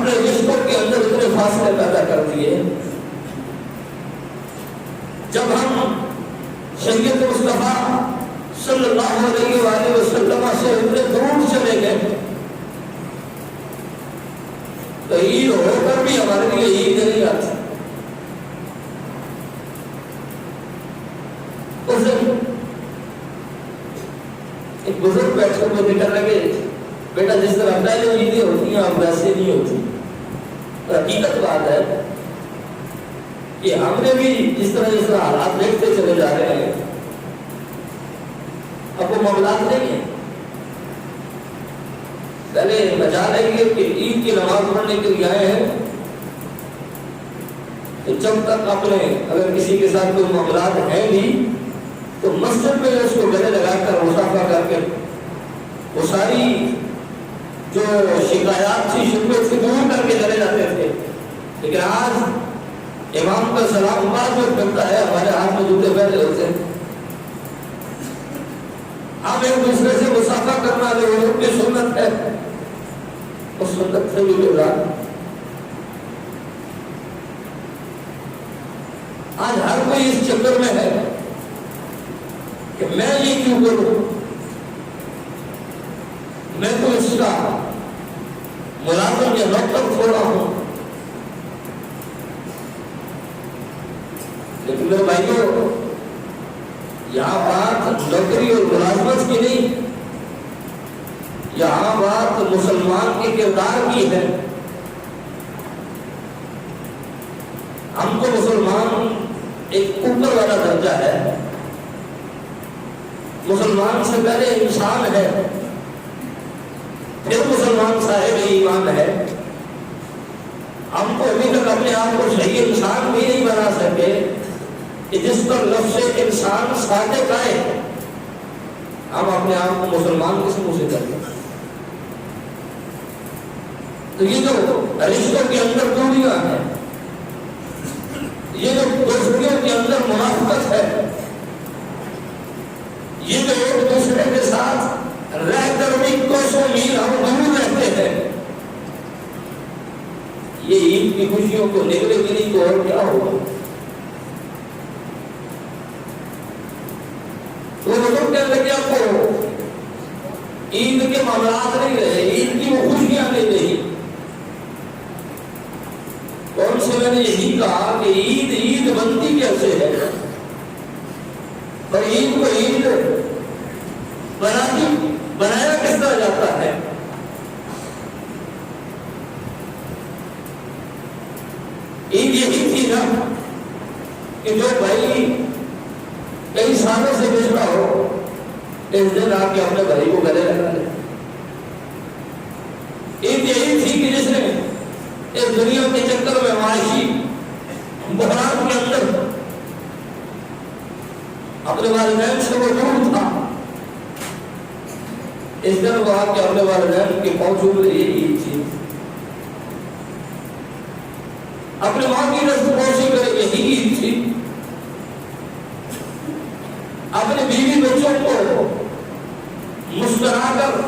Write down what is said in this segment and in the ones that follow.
نے رشتوں کے اندر اتنے فاصلے پیدا کر دیے. جب ہم سید مصطفیٰ صلی اللہ علیہ وآلہ وسلم سے اتنے دور چلے گئے تو عید ہو کر بھی ہمارے لیے عید نہیں آتی. اس دن ایک بزرگ بیٹھے ہوئے کہنے لگے بیٹا جس طرح پہلے عیدیں ہوتی ہیں اب ویسے نہیں ہوتی. حقیقت بات ہے کہ ہم نے بھی جس طرح حالات دیکھتے چلے جا رہے ہیں اب وہ معاملات نہیں ہیں. پہلے بچا لیں گے کہ عید کی نماز پڑھنے کے لیے آئے ہیں تو جب تک اپنے اگر کسی کے ساتھ کوئی معاملات ہیں بھی تو مسجد میں اس کو گلے لگا کر مصافحہ کر کے وہ ساری جو شکایات تھی شکوے سے دور کر کے چلے جاتے تھے. لیکن آج امام کا سلام بعد میں کرتا ہے ہمارے ہاتھ میں جوتے پہنے ہوتے ہیں. ہم ایک دوسرے سے مصافحہ کرنا جو حضور کی سنت ہے اس سنت سے بھی جڑا. آج ہر کوئی اس چکر میں ہے کہ میں یہ کیوں کروں, میں تو اس کا ملازم یا نوکر تھوڑا ہوں. لیکن میرے بھائیوں یہاں بات نوکری اور ملازمت کی نہیں, یہاں بات مسلمان کے کردار کی ہے. ہم کو مسلمان ایک اوپر والا درجہ ہے, مسلمان سے پہلے انسان ہے, پھر مسلمان صاحب ایمان ہے. ہم کو ابھی تک اپنے آپ کو صحیح انسان بھی نہیں بنا سکے کہ جس پر لفظ انسان صادق آئے ہم اپنے آپ کو مسلمان کس منہ سے کریں. تو یہ جو رشتوں کے اندر دوریاں ہیں, یہ جو دوستیوں کے اندر منافقت ہے, یہ جو ایک دوسرے کے ساتھ رہ کر بھی کوسوں میل ہم دور رہتے ہیں, یہ عید کی خوشیوں کو نگلے گی نہیں تو اور کیا ہوگا. وہ لوگ کہنے لگے آپ کو عید کے معاملات نہیں رہے, عید کی وہ خوشیاں نہیں رہی. کون سے میں نے یہی کہا کہ عید عید بنتی کیسے ہے اور عید کو عید بنایا کس طرح جاتا ہے. عید یہی تھی نا کہ جو بھائی کئی سالوں سے بچڑا ہو اس دن آپ کے اپنے بھائی کو گلے لگا لے. عید یہی تھی کہ جس نے اس دنیا کے چکر میں معاشی بحران کے اندر اپنے والدین سے وہ دور تھا, اس دن وہ آپ کے اپنے والدین کے پہنچوں میں یہ عید تھی. اپنے ماں کی رزق پوشی کرے یہی عید تھی. اپنے بیوی بچوں کو مسکرا کر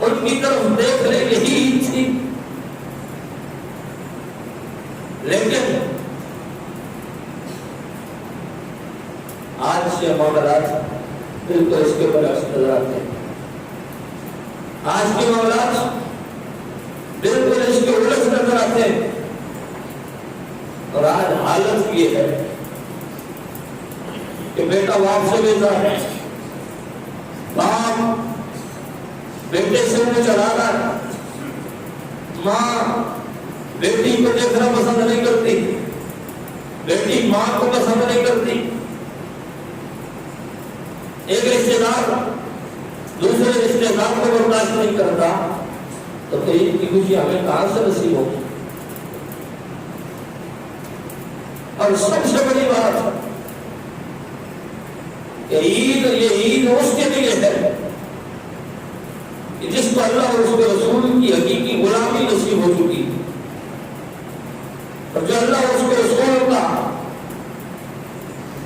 ان کی طرف دیکھ لے یہی عید تھی. لیکن آج سے معاملات بالکل اس کے برعکس نظر آتے ہیں. آج کے معاملات بالکل اس کے الٹ نظر آتے ہیں. اور آج حالت یہ ہے کہ بیٹا باپ سے لیتا ہے, باپ بیٹے سے منہ چلا رہا ہے, ماں بیٹی کو دیکھنا پسند نہیں کرتی, بیٹی ماں کو پسند نہیں کرتی, ایک رشتے دار دوسرے رشتے دار کو برداشت نہیں کرتا. تو پھر عید کی خوشی ہمیں کہاں سے نصیب ہوگی. اور سب سے بڑی بات کہ عید یہ عید اس کے لیے ہے کہ جس کو اللہ اور اس کے رسول کی حقیقی غلامی نصیب ہو چکی, اور جو اللہ اور اس کے رسول کا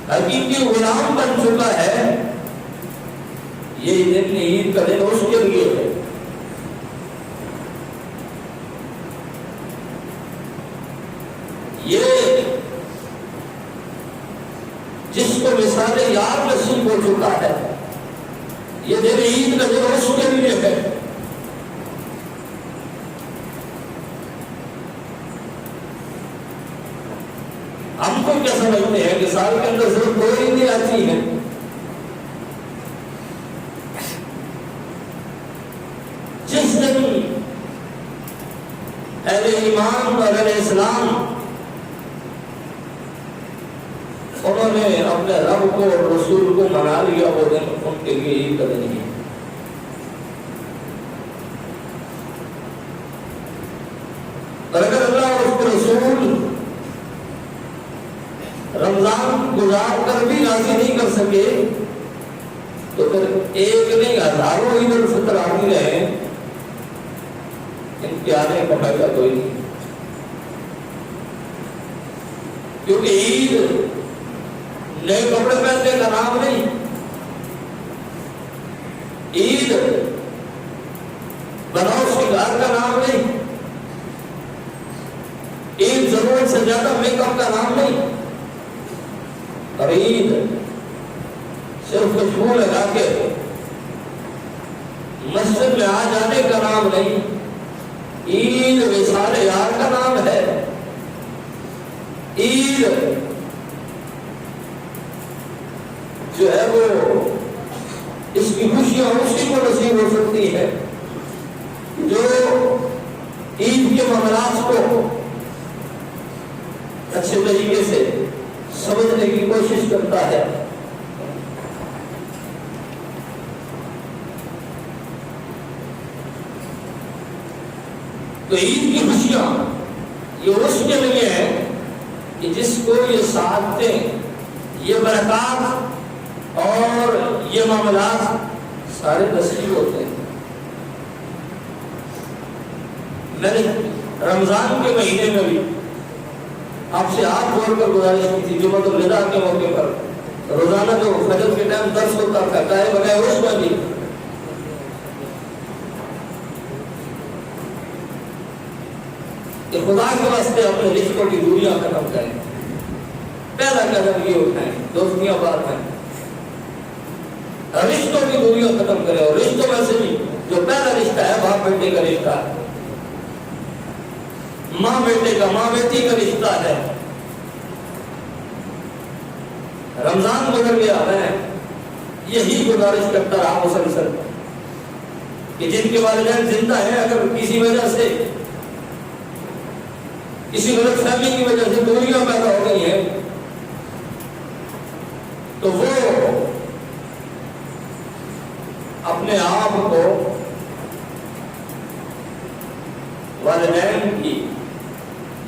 حقیقی غلام بن چکا ہے, یہ دن عید کا دن اس کے لیے ہے. جس کو مثال یار نصیب ہو چکا ہے، یہ دن عید کا دن اس کے لیے ہے۔ ہم کو کیا سمجھتے ہیں کہ سال کے اندر صرف 2 عیدیں آتی ہیں؟ جس دن اہل ایمان اور اہل اسلام انہوں نے اپنے رب کو اور رسول کو منا لیا، وہ دن ان کے لیے عید کا دن ہی ہے۔ اور اگر اللہ اور اس کے رسول رمضان گزار کر بھی راضی نہیں کر سکے تو پھر ایک نہیں ہزاروں عید الفطر آتی رہے، ان کے آنے کا فائدہ کوئی نہیں، کیونکہ عید نئے کپڑے پہننے کا نام نہیں، عید بناؤ شنگار کا نام نہیں، عید ضرورت سے زیادہ میک اپ کا نام نہیں، اور عید صرف خوشبو لگا کے مسجد میں آ جانے کا نام نہیں، عید وصال یار کا نام ہے۔ عید جو ہے وہ اس کی خوشیاں اسی کو نصیب ہو سکتی ہے جو عید کے معاملات کو اچھے طریقے سے سمجھنے کی کوشش کرتا ہے۔ تو عید کی خوشیاں یہ اس کے لیے ہے کہ جس کو یہ سعادتیں، یہ برکات اور یہ معاملات سارے نصیب ہوتے ہیں۔ میں نے رمضان کے مہینے میں بھی آپ سے ہاتھ جوڑ کر گزارش کی تھی، جمعۃ الوداع کے موقع پر روزانہ جو فجر کے ٹائم درس ہوتا تھا چاہے بغیر اس میں بھی کہ خدا کے واسطے اپنے رشتوں کی دوریاں ختم کریں، پہلا قدم یہ اٹھائیں، دوستیاں بات ہیں، رشتوں کی دوریاں ختم کریں۔ اور رشتوں میں سے بھی جو پہلا رشتہ ہے باپ بیٹے کا رشتہ ہے، ماں بیٹے کا، ماں بیٹی کا رشتہ ہے۔ رمضان گزر گیا، میں یہی گزارش کرتا رہا مسلسل کہ جن کے والدین زندہ ہیں، اگر کسی وجہ سے، کسی غلط فہمی کی وجہ سے دوریاں پیدا ہو گئی ہیں تو وہ اپنے آپ کو والدین کی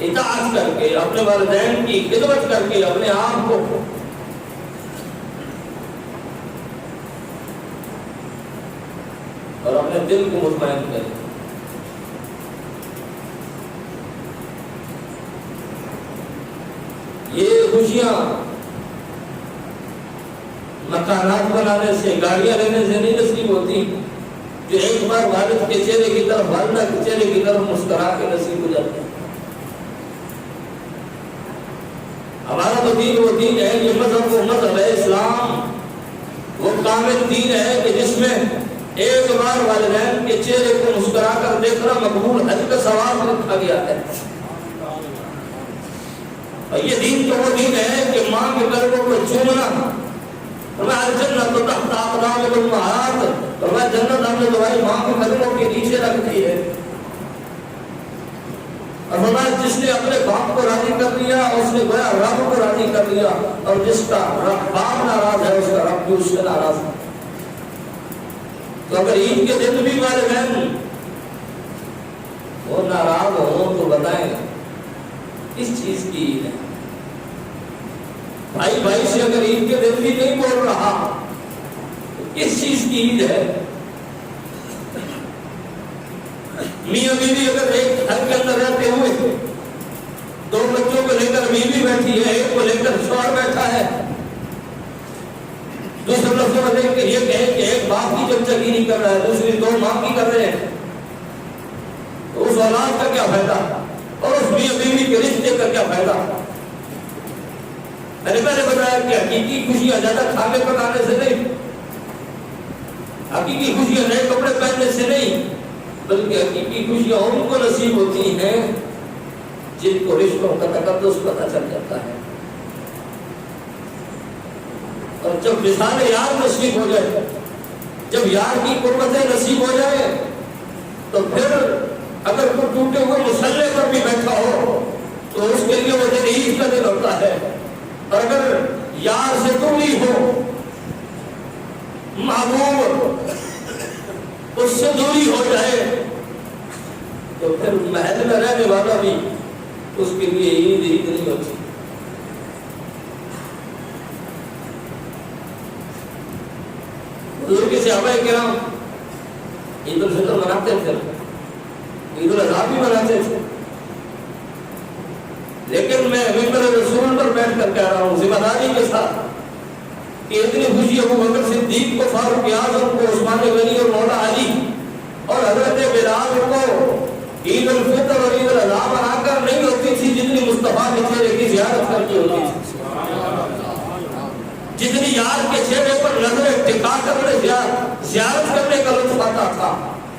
اطاعت کر کے، اپنے والدین کی خدمت کر کے اپنے آپ کو اور اپنے دل کو مطمئن کریں۔ یہ خوشیاں مکانات بنانے سے، گاڑیاں لینے سے نہیں نصیب ہوتی، جو ایک بار والد کے چہرے کی طرف، والدہ کے چہرے کی طرف مسکرا کے نصیب ہو جاتی ہے۔ ہمارا تو دین وہ دین ہے، یہ مذہب وہ مذہب ہے، اسلام وہ کامل دین ہے کہ جس میں ایک بار والدین کے چہرے کو مسکرا کر دیکھنا مقبول حج کا ثواب رکھا گیا ہے۔ اور یہ دین تو وہ دین ہے کہ ماں کے قدموں کو چومنا، فرمایا جنت تحت اقدام الامہات، فرمایا جنت ہم نے تمہاری ماں کے قدموں کے نیچے رکھ دی ہے۔ اور فرمایا جس نے اپنے باپ کو راضی کر لیا اس نے گویا رب کو راضی کر لیا، اور جس کا باپ ناراض ہے اس کا رب بھی اس سے ناراض ہے۔ تو اگر عید کے دن بھی والدین وہ ناراض ہوں تو بتائیں کس چیز کی عید ہے؟ بھائی بھائی سے اگر عید کے دن بھی نہیں بول رہا تو کس چیز کی عید ہے؟ میاں بیوی اگر ایک گھر کے اندر رہتے ہوئے 2 بچوں کو لے کر بیوی بیٹھی ہے، ایک کو لے کر شوہر بیٹھا ہے، دوسرے لفظوں میں دیکھ کے یہ کہیں کہ ایک باپ کی جب چگی نہیں کر رہا ہے، دوسری 2 ماں کی کر رہے ہیں، تو اس اولاد کا کیا فائدہ اور اس میاں بیوی کے رشتے کا کیا فائدہ؟ میں نے پہلے بتایا ہے کہ حقیقی خوشیاں زیادہ کھانے پکانے سے نہیں، حقیقی خوشیاں نئے کپڑے پہننے سے نہیں، بلکہ حقیقی خوشیاں ان کو نصیب ہوتی ہیں جن کو رشتوں کا تقدس پتہ چل جاتا ہے۔ اور جب وصال یار نصیب ہو جائے، جب یار کی قربتیں نصیب ہو جائے، تو پھر اگر کوئی ٹوٹے ہوئے مسلح پر بھی بیٹھا ہو تو اس کے لیے وہ دن عید کا دن ہوتا ہے۔ اور اگر یار سے دوری ہو، محبوب اس سے دوری ہو جائے، تو پھر محل میں رہنے والا بھی اس کے لیے عید نہیں ہوتی۔ حضور کے صحابہ کرام عید الفطر مناتے تھے، عید الاضحیٰ بھی مناتے تھے، لیکن میں ممبر رسول پر بیٹھ کر کہہ رہا ہوں ذمہ داری کے ساتھ کہ اتنی خوشی ابو بکر صدیق کو، فاروق اعظم کو، عثمان غنی اور مولا علی اور حضرت بلال کو عید الفطر اور عید الاضحیٰ منا کر نہیں ہوتی تھی جتنی مصطفیٰ کے چہرے کی زیارت کر کے ہوتی تھی، جتنی یار کے چہرے پر نظر ٹکا کر زیارت کرنے کا لطف آتا تھا،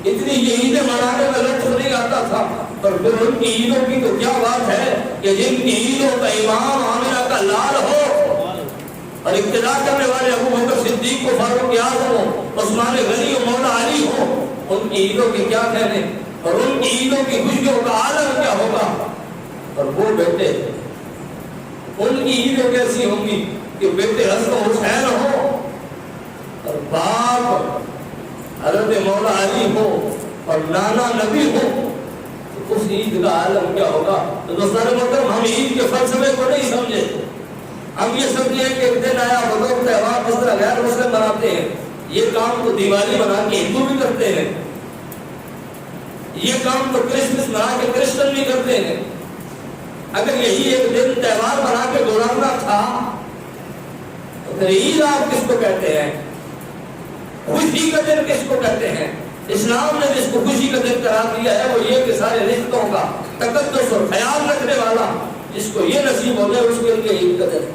اتنی یہ عیدیں منانے کا لطف نہیں آتا تھا۔ اور پھر ان کی عیدوں کی تو کیا بات ہے کہ جن کی عیدوں کا امام آمنہ کا لال ہو اور اقتدا کرنے والے ابو بکر صدیق کو، فاروق اعظم ہو، عثمان غنی و مولا علی ہو، ان کی عیدوں کے کیا کہنے، اور ان کی عیدوں کی خوشیوں کا عالم کیا ہوگا۔ اور وہ بیٹے، ان کی عیدیں کیسی ہوں گی کہ بیٹے حسن و حسین ہو اور باپ حضرت مولا علی ہو اور نانا نبی ہو، تو اس عید کا عالم کیا ہوگا۔ تو دوستان محترم، ہم عید کے فلسفے کو نہیں سمجھے، ہم یہ سمجھے کہ ایک دن آیا بطور تہوار جس طرح غیر مسلم مناتے ہیں، یہ کام تو دیوالی بنا کے ہندو بھی کرتے ہیں، یہ کام تو کرسمس بنا کے کرسچن بھی کرتے ہیں۔ اگر یہی ایک دن تہوار بنا کے گزارنا تھا تو پھر عید آپ کس کو کہتے ہیں، خوشی کا دن کس کو کہتے ہیں؟ اسلام نے جس کو خوشی کا دن قرار دیا ہے وہ یہ کہ سارے رشتوں کا تقدس اور خیال رکھنے والا جس کو یہ نصیب ہو جائے اس کے لیے عید کا دن۔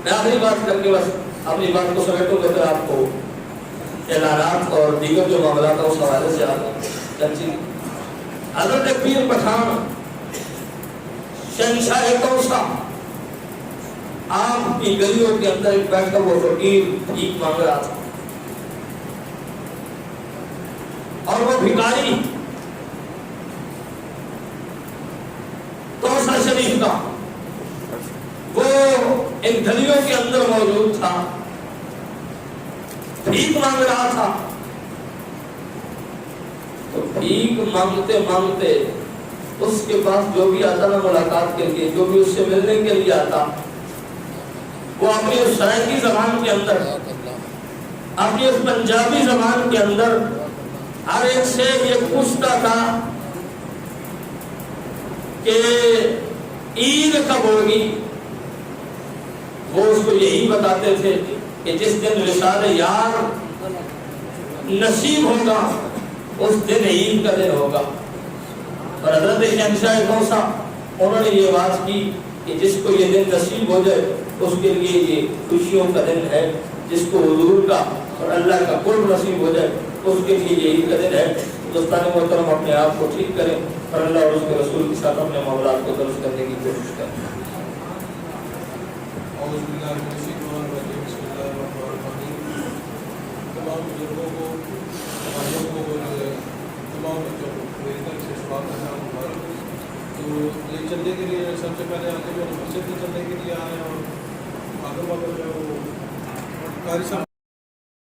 میں آخری بات کر کے بس اپنی بات کو سمیٹوں گا، پھر آپ کو اعلانات اور دیگر جو معاملات ہیں اس حوالے سے آپ حضرت پیر پٹھان شہنشاہ توسا آپ کی گلیوں کے اندر ایک بیٹھ کر وہ فقیر بھیک مانگ رہا تھا، اور وہ بھکاری توسا شریف کا وہ ان گلیوں کے اندر موجود تھا، بھیک مانگ رہا تھا۔ تو بھیک مانگتے مانگتے اس کے پاس جو بھی آتا نا ملاقات کے لیے، جو بھی اس سے ملنے کے لیے آتا، وہ اپنی اس سرائکی زبان کے اندر، اپنی اس پنجابی زبان کے اندر ہر ایک سے یہ پوچھتا تھا کہ عید کب ہوگی۔ وہ اس کو یہی بتاتے تھے کہ جس دن وصال یار نصیب ہوگا اس دن عید کا دن ہوگا۔ اور حضرت شہنشاہ توسا انہوں نے یہ بات کی کہ جس کو یہ دن نصیب ہو جائے اس کے لیے یہ خوشیوں کا دن ہے، جس کو حضور کا اور اللہ کا قرب نصیب ہو جائے اس کے لیے یہ عید کا دن ہے۔ دوستان محترم، اپنے آپ کو ٹھیک کریں اور اللہ اور اس کے رسول کے ساتھ اپنے معاملات کو درست کرنے کی کوشش کریں۔ تمام بزرگوں کو، بھائیوں کو، تمام بچوں کو میری طرف سے شباب کا نام مبارک۔ تو یہ چلنے کے لیے سب سے پہلے آتے جو مسجد میں چلنے کے لیے آئے، اور آگے والا جو قاری صاحب